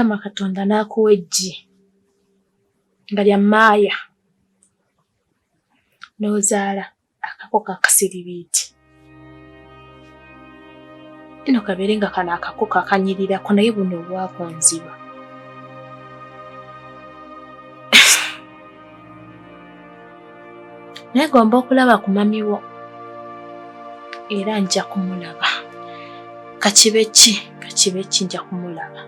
Mukama Katonda n'akuwa eggi nga lya maaya n'ozaala akakoko akasiribiiti. Ino kabeere nga kano akakoko akanyirirako naye buno obwakonziba. Naye ngomba okulaba ku mami wo era nja kumulaba. Kakibe ki nja kumulaba.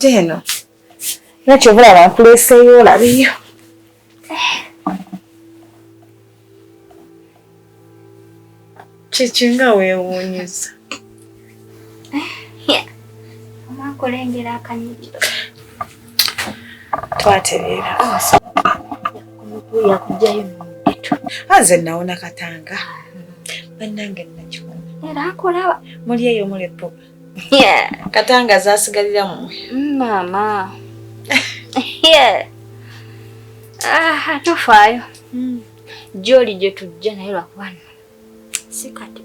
Eno. Nakyo bulaba nkuleeseeyo olabiyo. Kikinga weewuunyiza. Omankulengera akanyiriro. Twatereera. Omutuya kujjayo n'omubitu. Aze nawona Katanga. Bannange nakikona. Era akolaba. Muli eyo muli ppupa. Katanga zaasigalira mumwe. Mama. Tofaayo. Gy'oli gye tujja naye lwakubano. Si kati.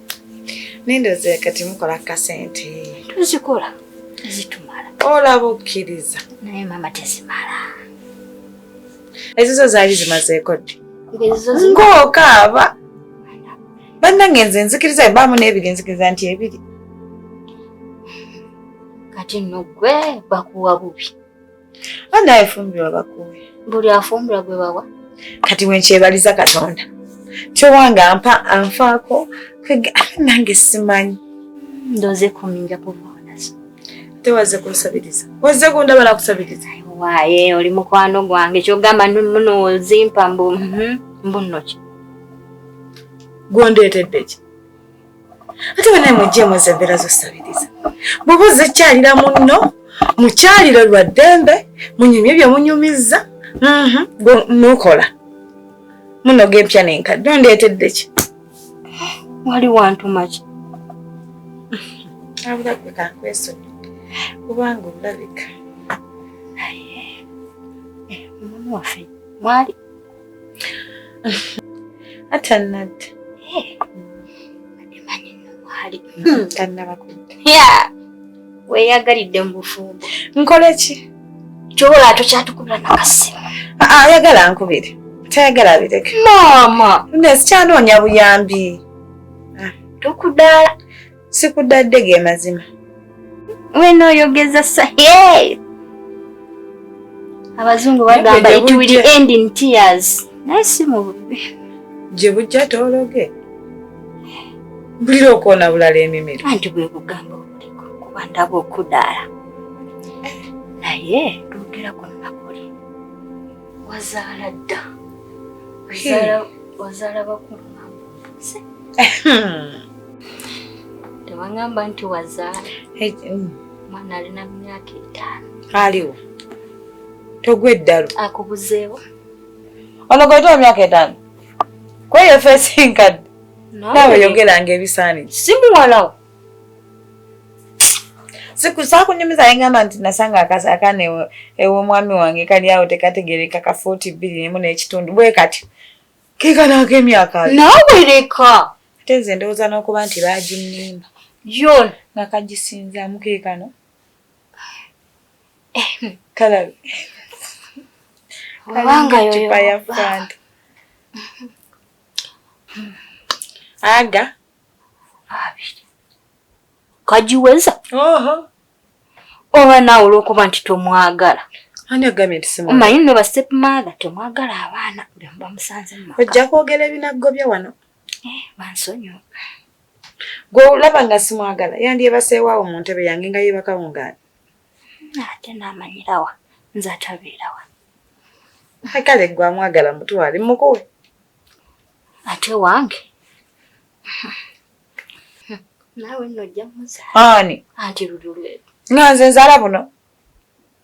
Nindoze kati mukola kasente. Tuzikola. Zitumala. Olaba okkiriza. Naye mama tezimala. Ezizo zaali zimazeeko ddi? Ezo ng'okaaba. Bannange nze nzikiriza ebbamu n'ebigenzikiriza nti ebiri. Kati nno gwe bakuwa bubi. Naye fumbirwa bakuwe. Buli afumbirwa gwe bawa. Kati wenkyebaliza Katonda. Kyowanga anfaako nange simanyi. Ndoze kuminja kuvaona so. Tewaze kunsabiriza. Waze kundaba na kusabiriza. Waaye oli mukwano gwange kyogamba muno ozimpa mbunoki. Gondeetedde ki? Ate banaye mujje mwezembera zosabiriza. Mubuze kyalira munno, mukyalira lwa ddembe, munyumye bye munyumiza. Nukola. Muno gempya n'enkadde ondeetedde ki? Wali wantuma ki? Abulagwe kankwesonyi. Kubanga olabika. Mama waffe mwali. Ate annadda. Emanyi nno mwali. Kannaba kudda. Weeyagalidde mu bufumbo. Nkole ki? Kyobola tokyatukubira nakasimu. Ayagala nkubire. Tayagala abireke. Mama. Nesikyanoonya buyambi. Tokudaala. Sikudadde ge mazima. Weno oyogeza sa. Abazungu bagamba it will end in tears. Naye mu bubi. Gye bujja toologe. Bulira okwona bulala emimiro. Anti bwe bugamba obuliko kuba ndaba okudaala. Naye lugera kwonna kuli. Wazaala dda. Wazaala bakulu nambuze. Tewangamba nti wazaala. Mwana alina myaka 5. Aliwo. Togwe eddalu. Akubuzeewo. Ono gwe myaka 5. Kweyo feesi nkadde. Nawe yogeranga ebisaanyi. Si muwalawo. Saakunyumiza yangamba nti nasanga akane ew'omwami wange kali awo tekategereka ka 42 n'ekitundu. Bwe kati kekana ak'emyaka. Naawe leka. Ate nze ndowooza n'okuba nti baaginnimba. Yoona. Nga kagisinzaamu keekano. Kalabi. Obanga yoyo. Ya Fanta. Aga. Abiri. Kajiweza? Oho. Oba naawe olw'okuba nti tomwagala. Ani agambye nti simwagala? Omanyi nno ba stepmother tomwagala abaana buli bamusanze mu maka. Ojja kwogera ebinaggobya wano. Bansonyiwa. Gwe olaba nga simwagala yandyebaseewaawo mu ntebe yange nga yeebakawungaani. Ate n'amanyirawa nze atabeerawa. Kale gwe amwagala mutwale mukuwe. Ate wange. Naawe nno ojja muzaala. Ani? Anti lululwe. Nga nze nzaala buno.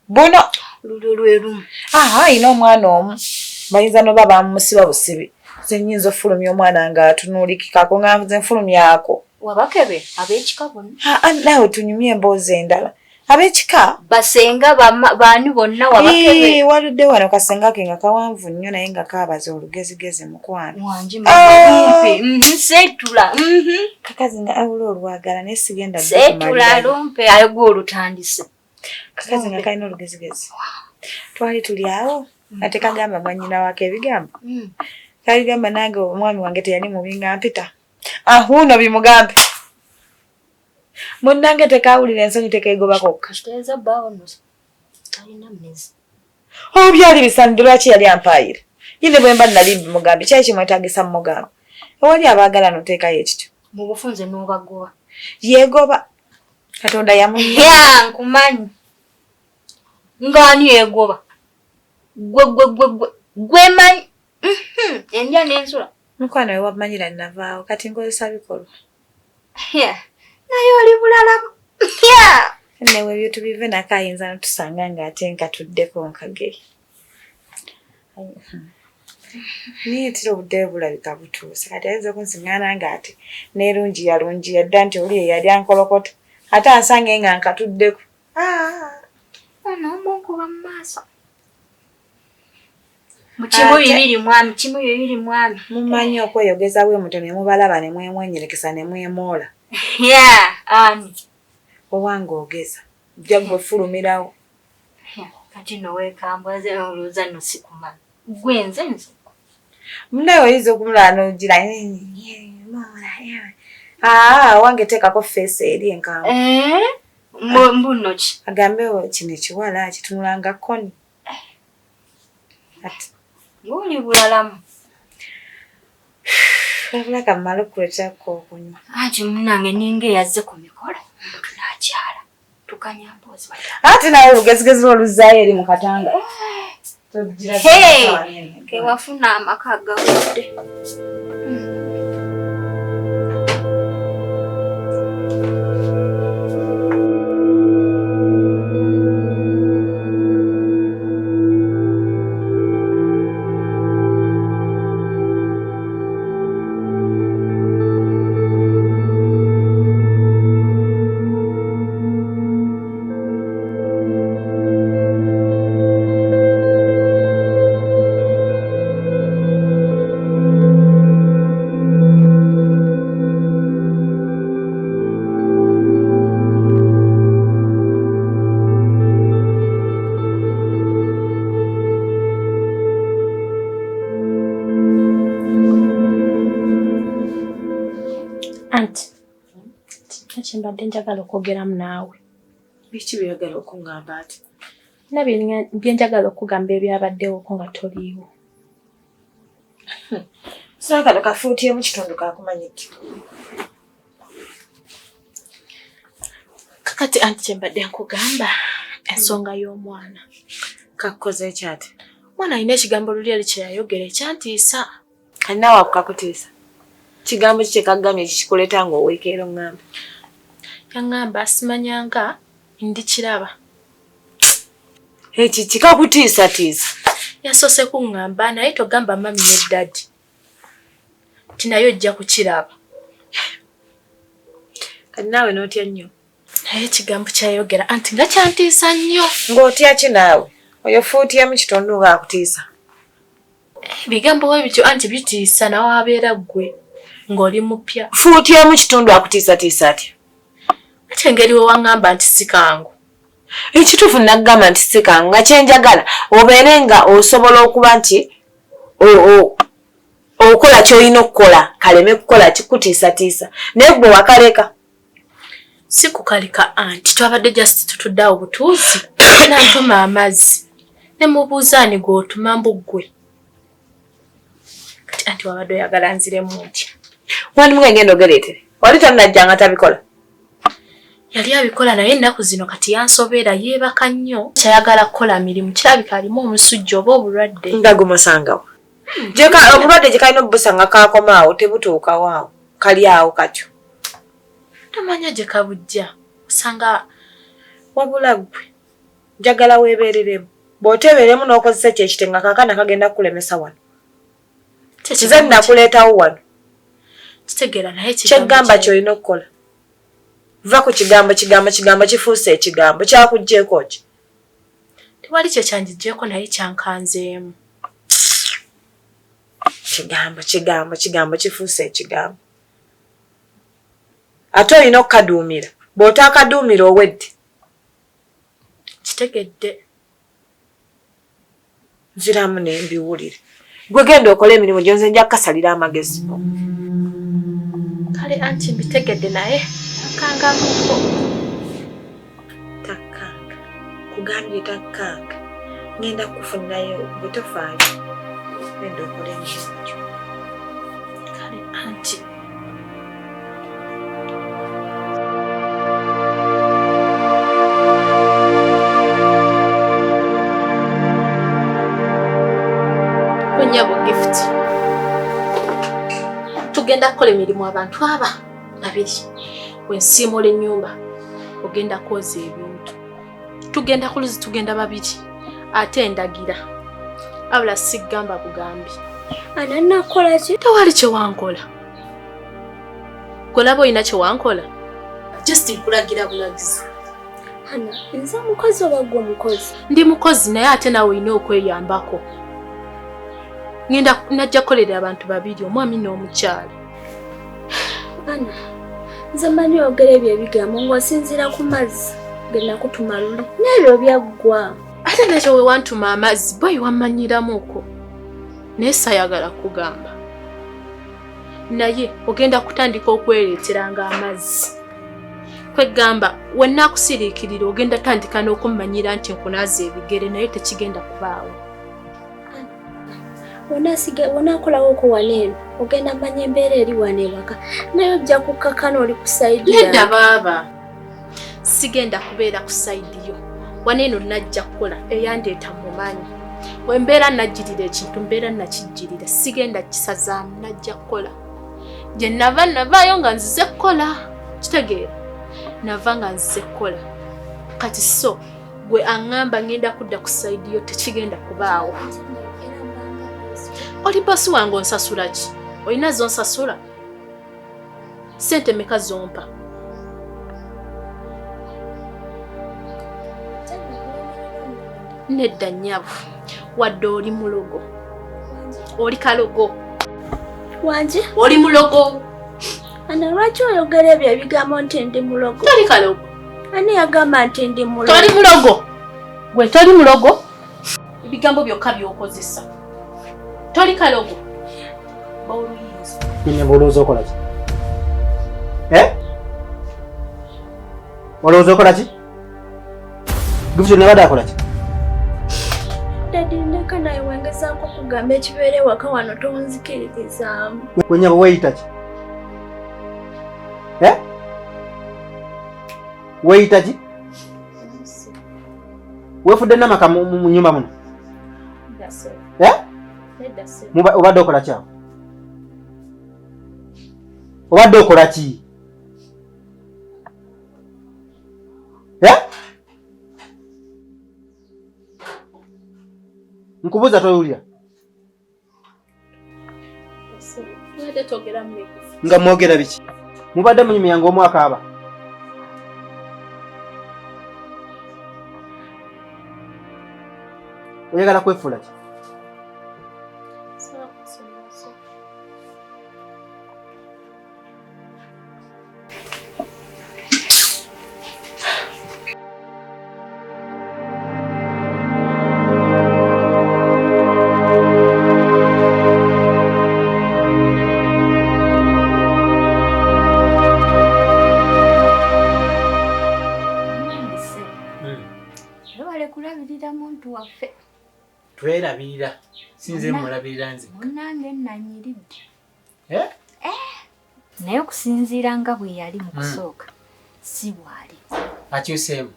Buno. Lululwe lumu. Ayina omwana omu. Bayinza n'oba bamusiba busibi. Nze nnyinza ofulumya omwana nga atunuulikikako nga nze nfulumya ako. Wabakebe ab'ekika bonna. Naawe tunyumye emboozi endala. Ab'ekika? Basenga baani bonna wabakebe. Waludde wano kasenga ke nga kawanvu nnyo naye nga kaabaza olugezigezi mukwano. Wanji mbipi. Setula. Kakazi nga awula olwagala naye sigenda setula lumpe ayogwa olutandise. Kakazi nga kalina olugezigezi. Twali tuli awo ate kagamba mwannyina wake ebigambo. Kaligamba nange omwami wange teyali mubi nga mpita. Ahuno bimugambe. Munnange tekawulira ensonyi tekeegoba kokka. Kiteeza bbaawo nno talina mmezi. Byali bisanidde lwaki yali ampaayira. Yine bwe mba nali bimugambe kyali kimwetaagisa mmugambo. Ewali abaagala noteekayo ekityo. Mu bufunze n'obagoba. Yeegoba. Katonda yamunya. Ya nkumanyi. Ng'ani yeegoba. Gwe manyi. Endya n'ensula. Mukwano we wamanyira nnavaawo kati nkozesa bikolwa. Naye oli bulalamu. Newe ebyo tubive nakayinza notusanga ng'ate nkatuddeko nkageri. Niye tira obudde bulabika butuuse kati ayinza okunsiŋŋaana ng'ate n'erungi yalungi yadda nti oli eyali ankolokota ate ansange nga nkatuddeko. Onoomunkuba mu maaso. Mukimu bibiri mwami, kimu bibiri mwami. Mumanyi okweyogeza bwe muto ne mubalaba ne mwemwenyerekesa ne mwemoola. Ani. Owange ogeza. Ojja gwe fulumirawo. Kati no weekambwaze olowooza nno sikumanya. Gwe nze. Munnaye oyinza okumulaba n'ogira wange teekako feesi eri enkambwe. Mbuno ki? Agambe kino ekiwala kitunulanga kkoni. Ng'oli bulalamu. Ebulaka mmala okuleetako okunywa. Anti munnange ninga eyazze ku mikolo omuntu n'akyala. Tukanya mboozi bata. Ate nawe olugezigezi lw'oluzzaayo eri mu katanga. Ke wafuna amaka agawedde. Mbadde njagala okwogeramu naawe. Biki byagala okungamba ati? byenjagala okugamba ebyabaddewo ko nga toliiwo. Saagala kafuutiye mu kitundu kakumanyidde. Kakati anti kyembadde nkugamba ensonga y'omwana. Kakukoze ekyate? Mwana alina ekigambo luli ali kye yayogera ekyantiisa. Kati naawe akukakutiisa? Kigambo ki kyekagambye ekikuleeta ng'oweekeera oŋŋamba? Yaŋŋamba simanyanga ndi kiraba. Eki kikakutiisatiisa? Yasoose kuŋŋamba naye togamba mami ne dadi. Ti naye ojja kukiraba. Kati naawe n'otya nnyo? Naye ekigambo kyayogera anti nga kyantiisa nnyo. Ng'otya ki naawe? Oyo fuutiye mu kitundu ng'akutiisa. Ebigambo bwe bityo anti bitiisa nawe abeera ggwe ng'oli mupya. Fuutiye mu kitundu akutiisatiisa atya? Ate engeri we waŋŋamba nti si kangu. Ekituufu nakugamba nti si kangu nga kyenjagala obeere nga osobola okuba nti okola ky'olina okukola kaleme kukola kikutiisatiisa. Naye gwe wakaleka. Si kukalika anti twabadde just tutudde awo butuuzi n'antuma amazzi. Ne mubuuza ani gw'otuma mbuggwe. Kati anti wabadde oyagala nziremu ntya? Wandimu ngenda ogereetere. Wali tonnajjanga tabikola? Yali abikola naye ennaku zino kati yansobera yeebaka nnyo. Kyayagala kukola mirimu kirabika alimu omusujja oba obulwadde. Nga gumusangawo. Obulwadde gye kalina obusanga kaakomaawo tebutuukawo awo. Kali awo katyo. Tomanya gye kabujja. Osanga wabula ggwe. Njagala weebeereremu. Bw'oteeberemu n'okozesa kyekitenga kaakana kagenda kukulemesa wano. Nze nakuleetawo wano. Kitegeera naye kyegamba ky'olina okukola. Va ku kigambo kifuuse ekigambo kyakuggyeeko ki? Tewali kye kyanjiggyeko naye kyankanzeemu. Kigambo kifuuse ekigambo. Ate olina okukaduumira. Bw'otaakaduumira owedde. Kitegedde. Nziramu ne mbiwulire. Gwe genda okola emirimu gyo nze nja kukasalira amagezi. Kale anti mbitegedde naye akangamuko. Takkanga. Kugambye takkanga. Ngenda kufunirayo bwe tofaayo. Genda okola emirimu gyo. Kale anti. Nyabo gift. Tugenda kukola emirimu abantu aba babiri. Wensiimula ennyumba ogenda kwoza ebintu. Tugenda kuluzi tugenda babiri. Ate endagira. Abula sigamba bugambi. Ana nakola ki? Tewali kye wankola. Golabo ina kye wankola. Just nkulagira bulagizi. Ana, nze mukozi oba gwe mukozi? Ndi mukozi naye ate nawe olina okweyambako. Ngenda najja kolera abantu babiri omwami n'omukyala. Ana, nze manyi ogera ebyo ebigambo ng'osinziira ku mazzi genda kutuma luli. N'ebyo byaggwa. Ate nakyo we wantuma amazzi boyi wamanyiramuko. Naye sayagala kugamba. Naye ogenda kutandika okwereeteranga amazzi. Kwegamba wenna akusiriikirira ogenda tandika n'okummanyira nti nkunaaza ebigere naye tekigenda kubaawo. Onakolawo ko waneeno ogenda manya embeera eri wano ewaka naye ojja kukkakana oli ku sayidi yawe. Nedda baaba sigenda kubeera ku sayidi yo. Waneeno najja kukola eyandeeta mumanyi. Wembeera najjirira ekintu mbeera nakijjirira sigenda kisazaamu najja kukola. Gye navaayo nga nzize kukola. Kitegeera nava nga nzize kukola. Kati so gwe aŋŋamba ngenda kudda ku sayidi yo tekigenda kubaawo. Oli bosi wange onsasula ki? Olina zonsasula? Sente meka zompa? Nedda nnyabo. Wadde oli mulogo. Oli kalogo. Wanje? Oli mulogo. Ana lwaki oyogera ebyo ebigambo nti ndi mulogo? Toli kalogo. Ani yagamba nti ndi mulogo? Toli mulogo. Gwe toli mulogo. Ebigambo byokka by'okozesa. Toli kalogo. Bawuluyinza. Nyine bolooza okola ki? Olowooza okola ki? Gifuso nabadde akola ki? Daddy ndeka naye wengezaako kugamba ekibeere waka wano tonzikiririzaamu. Kwenye weeyita ki? Weeyita ki? Weefudde namaka mu nnyumba muno? Obadde okola ki awo? Obadde okola ki? Nkubuuza toyulira? Nga mwogera biki? Mubadde munyumyanga omwaka aba? Oyagala kwefuula ki? Twerabirira sinze mulabirira nze munnange nanyiridde naye okusinziira nga bwe yali mu kusooka si bwali akyuseemu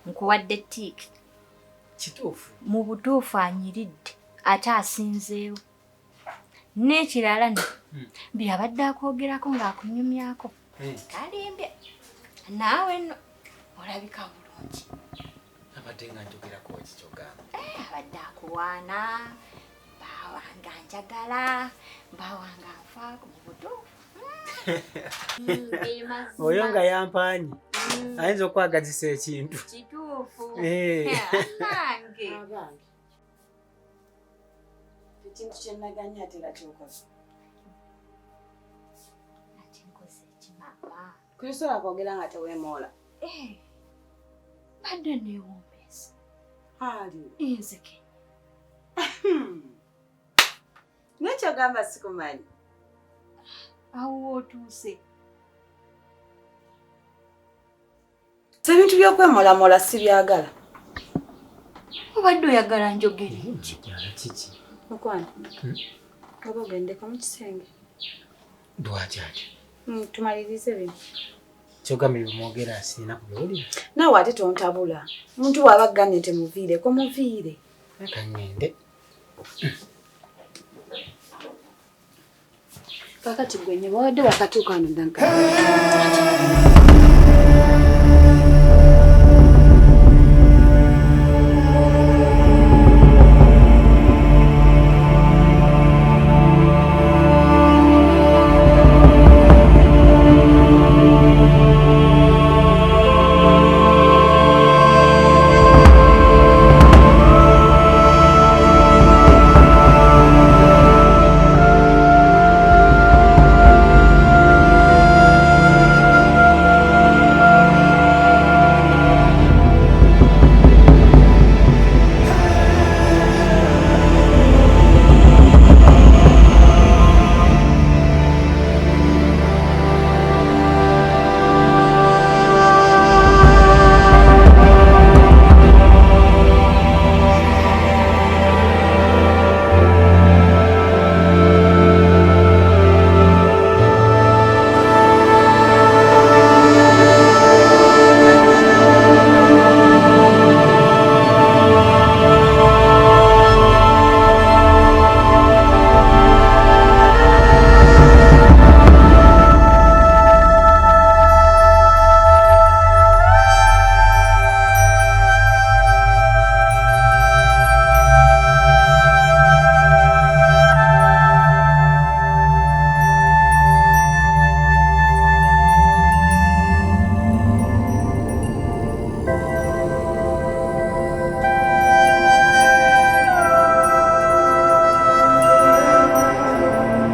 nkuwadde ttiiki kituufu mu butuufu anyiridde ate asinzeewo n'ekirala byabadde akwogerako ng'akunyumyako kalimbye naawe nno olabika bulungi. Abadde nga njogerako ki kyogamba? Abadde akuwaana bawanga njagala bawanga nfaako mu butuufu. Oyo nga yampaanyi ayinza okwagazisa ekintu kituufu. Nange ekintu kyenaganya ate nga kyokoze. nakinkoze ekimama Kusobola kwogera nga teweemoola. Badde neewombeesa Ali enzike nekyogamba sikumanyi. awo otuuse. Ebintu by'okwemoolamoola sibyagala. Obadde oyagala njogere ki? Kiki? Mukwano oba ogendeko mu kisenge Lwaki ati? tumalirize bino. Kyogambye bimwogera sirina kubiwulira. Naawe ate tontabula. Omuntu bw'aba agambye temuviireko muviire. Kangende. Kakati gwenye wadde wakatuuka wano ddanka.